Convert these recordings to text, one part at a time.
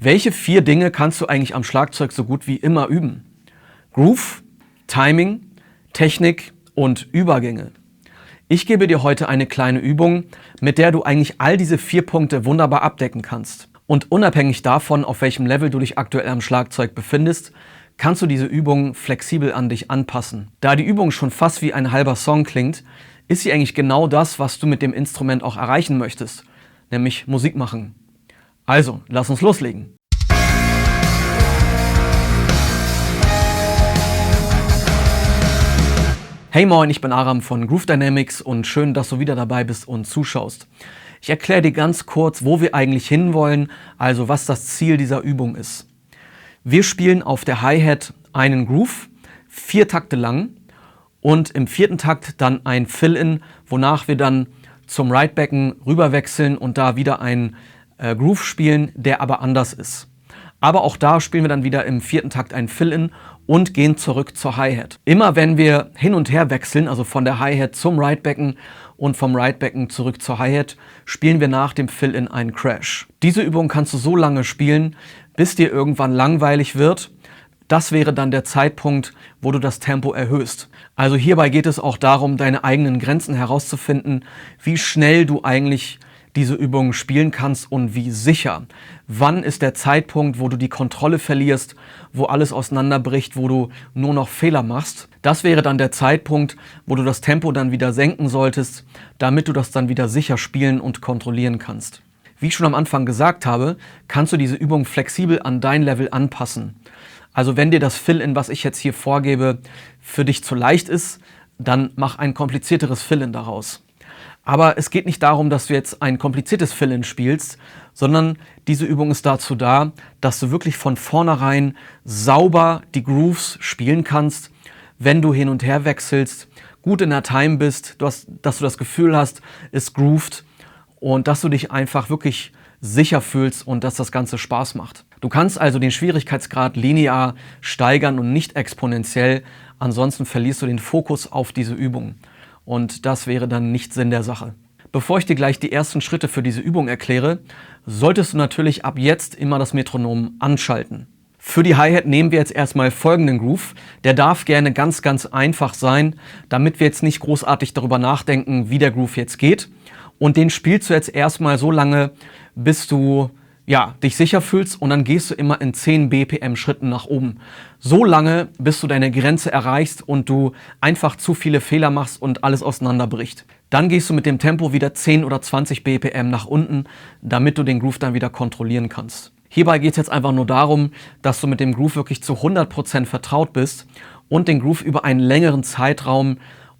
Welche 4 Dinge kannst du eigentlich am Schlagzeug so gut wie immer üben? Groove, Timing, Technik und Übergänge. Ich gebe dir heute eine kleine Übung, mit der du eigentlich all diese 4 Punkte wunderbar abdecken kannst. Und unabhängig davon, auf welchem Level du dich aktuell am Schlagzeug befindest, kannst du diese Übung flexibel an dich anpassen. Da die Übung schon fast wie ein halber Song klingt, ist sie eigentlich genau das, was du mit dem Instrument auch erreichen möchtest, nämlich Musik machen. Also, lass uns loslegen. Hey moin, ich bin Aram von Groove Dynamics und schön, dass du wieder dabei bist und zuschaust. Ich erkläre dir ganz kurz, wo wir eigentlich hinwollen, also was das Ziel dieser Übung ist. Wir spielen auf der Hi-Hat einen Groove, 4 Takte lang und im 4. Takt dann ein Fill-In, wonach wir dann zum Right-Becken rüberwechseln und da wieder einen Groove spielen, der aber anders ist. Aber auch da spielen wir dann wieder im 4. Takt ein Fill-In und gehen zurück zur Hi-Hat. Immer wenn wir hin und her wechseln, also von der Hi-Hat zum Right-Becken und vom Right-Becken zurück zur Hi-Hat, spielen wir nach dem Fill-In einen Crash. Diese Übung kannst du so lange spielen, bis dir irgendwann langweilig wird. Das wäre dann der Zeitpunkt, wo du das Tempo erhöhst. Also hierbei geht es auch darum, deine eigenen Grenzen herauszufinden, wie schnell du eigentlich diese Übung spielen kannst und wie sicher. Wann ist der Zeitpunkt, wo du die Kontrolle verlierst, wo alles auseinanderbricht, wo du nur noch Fehler machst? Das wäre dann der Zeitpunkt, wo du das Tempo dann wieder senken solltest, damit du das dann wieder sicher spielen und kontrollieren kannst. Wie ich schon am Anfang gesagt habe, kannst du diese Übung flexibel an dein Level anpassen. Also wenn dir das Fill-In, was ich jetzt hier vorgebe, für dich zu leicht ist, dann mach ein komplizierteres Fill-In daraus. Aber es geht nicht darum, dass du jetzt ein kompliziertes Fill-In spielst, sondern diese Übung ist dazu da, dass du wirklich von vornherein sauber die Grooves spielen kannst, wenn du hin und her wechselst, gut in der Time bist, dass du das Gefühl hast, es grooved und dass du dich einfach wirklich sicher fühlst und dass das Ganze Spaß macht. Du kannst also den Schwierigkeitsgrad linear steigern und nicht exponentiell, ansonsten verlierst du den Fokus auf diese Übung. Und das wäre dann nicht Sinn der Sache. Bevor ich dir gleich die ersten Schritte für diese Übung erkläre, solltest du natürlich ab jetzt immer das Metronom anschalten. Für die Hi-Hat nehmen wir jetzt erstmal folgenden Groove. Der darf gerne ganz, ganz einfach sein, damit wir jetzt nicht großartig darüber nachdenken, wie der Groove jetzt geht. Und den spielst du jetzt erstmal so lange, bis du dich sicher fühlst und dann gehst du immer in 10 BPM Schritten nach oben. So lange, bis du deine Grenze erreichst und du einfach zu viele Fehler machst und alles auseinanderbricht. Dann gehst du mit dem Tempo wieder 10 oder 20 BPM nach unten, damit du den Groove dann wieder kontrollieren kannst. Hierbei geht es jetzt einfach nur darum, dass du mit dem Groove wirklich zu 100% vertraut bist und den Groove über einen längeren Zeitraum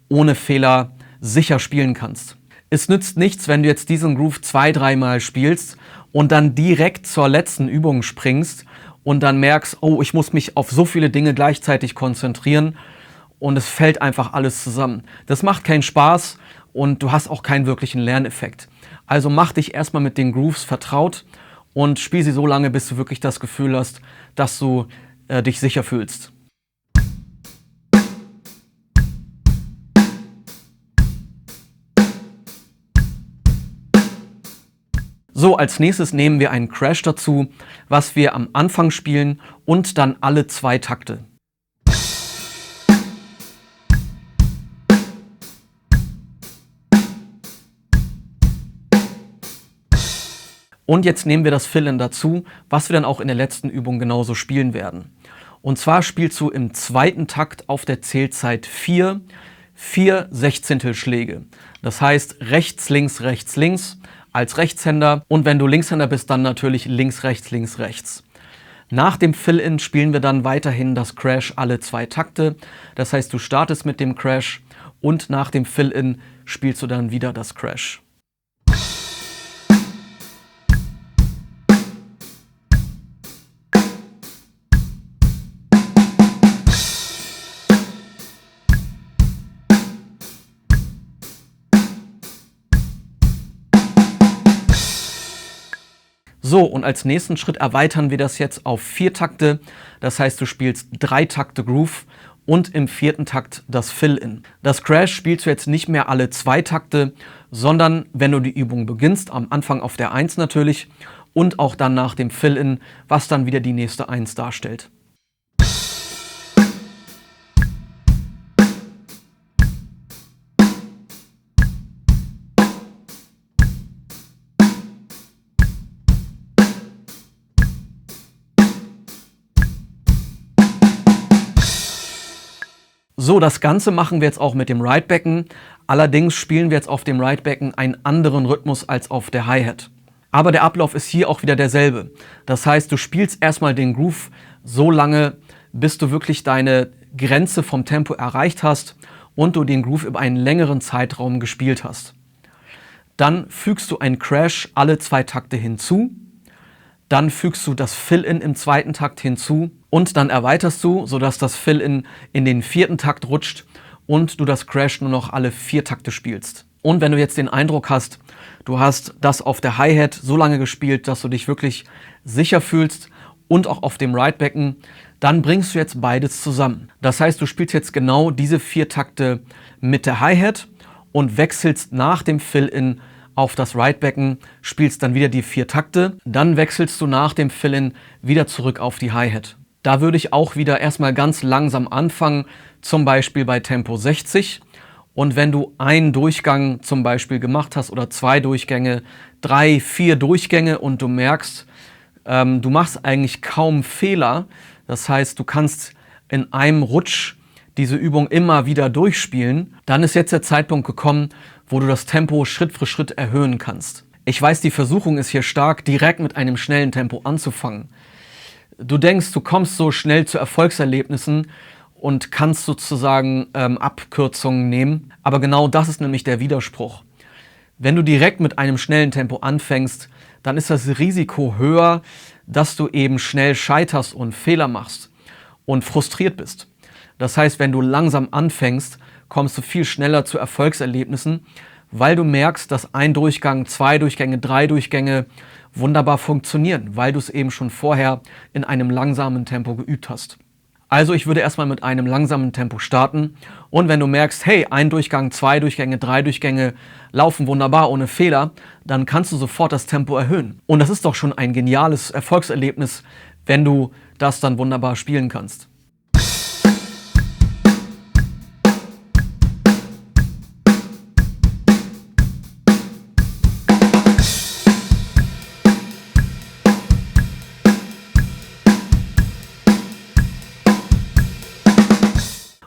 ohne Fehler sicher spielen kannst. Es nützt nichts, wenn du jetzt diesen Groove 2-3 Mal spielst und dann direkt zur letzten Übung springst und dann merkst, oh, ich muss mich auf so viele Dinge gleichzeitig konzentrieren und es fällt einfach alles zusammen. Das macht keinen Spaß und du hast auch keinen wirklichen Lerneffekt. Also mach dich erstmal mit den Grooves vertraut und spiel sie so lange, bis du wirklich das Gefühl hast, dass du dich sicher fühlst. So, als nächstes nehmen wir einen Crash dazu, was wir am Anfang spielen und dann alle 2 Takte. Und jetzt nehmen wir das Fill-In dazu, was wir dann auch in der letzten Übung genauso spielen werden. Und zwar spielst du im 2. Takt auf der Zählzeit 4 Sechzehntelschläge. Das heißt rechts, links als Rechtshänder und wenn du Linkshänder bist, dann natürlich links, rechts. Nach dem Fill-In spielen wir dann weiterhin das Crash alle 2 Takte. Das heißt, du startest mit dem Crash und nach dem Fill-In spielst du dann wieder das Crash. So, und als nächsten Schritt erweitern wir das jetzt auf 4 Takte. Das heißt, du spielst 3 Takte Groove und im 4. Takt das Fill-In. Das Crash spielst du jetzt nicht mehr alle 2 Takte, sondern wenn du die Übung beginnst, am Anfang auf der 1 natürlich und auch dann nach dem Fill-In, was dann wieder die nächste 1 darstellt. So, das Ganze machen wir jetzt auch mit dem Ride-Becken. Allerdings spielen wir jetzt auf dem Ride-Becken einen anderen Rhythmus als auf der Hi-Hat. Aber der Ablauf ist hier auch wieder derselbe. Das heißt, du spielst erstmal den Groove so lange, bis du wirklich deine Grenze vom Tempo erreicht hast und du den Groove über einen längeren Zeitraum gespielt hast. Dann fügst du einen Crash alle 2 Takte hinzu. Dann fügst du das Fill-In im 2. Takt hinzu und dann erweiterst du, sodass das Fill-In in den 4. Takt rutscht und du das Crash nur noch alle 4 Takte spielst. Und wenn du jetzt den Eindruck hast, du hast das auf der Hi-Hat so lange gespielt, dass du dich wirklich sicher fühlst und auch auf dem Ride-Becken, dann bringst du jetzt beides zusammen. Das heißt, du spielst jetzt genau diese 4 Takte mit der Hi-Hat und wechselst nach dem Fill-In auf das Ride-Becken, spielst dann wieder die 4 Takte, dann wechselst du nach dem Fill-In wieder zurück auf die Hi-Hat. Da würde ich auch wieder erstmal ganz langsam anfangen, zum Beispiel bei Tempo 60. Und wenn du einen Durchgang zum Beispiel gemacht hast oder 2 Durchgänge, 3, 4 Durchgänge und du merkst, du machst eigentlich kaum Fehler, das heißt, du kannst in einem Rutsch diese Übung immer wieder durchspielen, dann ist jetzt der Zeitpunkt gekommen, wo du das Tempo Schritt für Schritt erhöhen kannst. Ich weiß, die Versuchung ist hier stark, direkt mit einem schnellen Tempo anzufangen. Du denkst, du kommst so schnell zu Erfolgserlebnissen und kannst sozusagen Abkürzungen nehmen. Aber genau das ist nämlich der Widerspruch. Wenn du direkt mit einem schnellen Tempo anfängst, dann ist das Risiko höher, dass du eben schnell scheiterst und Fehler machst und frustriert bist. Das heißt, wenn du langsam anfängst, kommst du viel schneller zu Erfolgserlebnissen, weil du merkst, dass ein Durchgang, 2 Durchgänge, 3 Durchgänge wunderbar funktionieren, weil du es eben schon vorher in einem langsamen Tempo geübt hast. Also ich würde erstmal mit einem langsamen Tempo starten und wenn du merkst, hey, ein Durchgang, 2 Durchgänge, 3 Durchgänge laufen wunderbar ohne Fehler, dann kannst du sofort das Tempo erhöhen. Und das ist doch schon ein geniales Erfolgserlebnis, wenn du das dann wunderbar spielen kannst.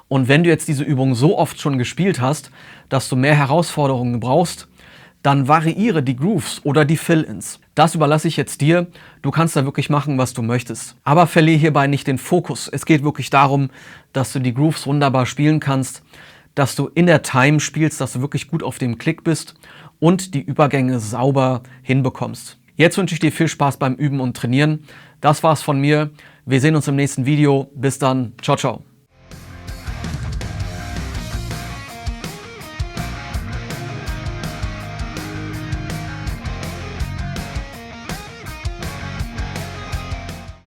Und wenn du jetzt diese Übung so oft schon gespielt hast, dass du mehr Herausforderungen brauchst, dann variiere die Grooves oder die Fill-Ins. Das überlasse ich jetzt dir. Du kannst da wirklich machen, was du möchtest. Aber verliere hierbei nicht den Fokus. Es geht wirklich darum, dass du die Grooves wunderbar spielen kannst, dass du in der Time spielst, dass du wirklich gut auf dem Klick bist und die Übergänge sauber hinbekommst. Jetzt wünsche ich dir viel Spaß beim Üben und Trainieren. Das war's von mir. Wir sehen uns im nächsten Video. Bis dann. Ciao, ciao.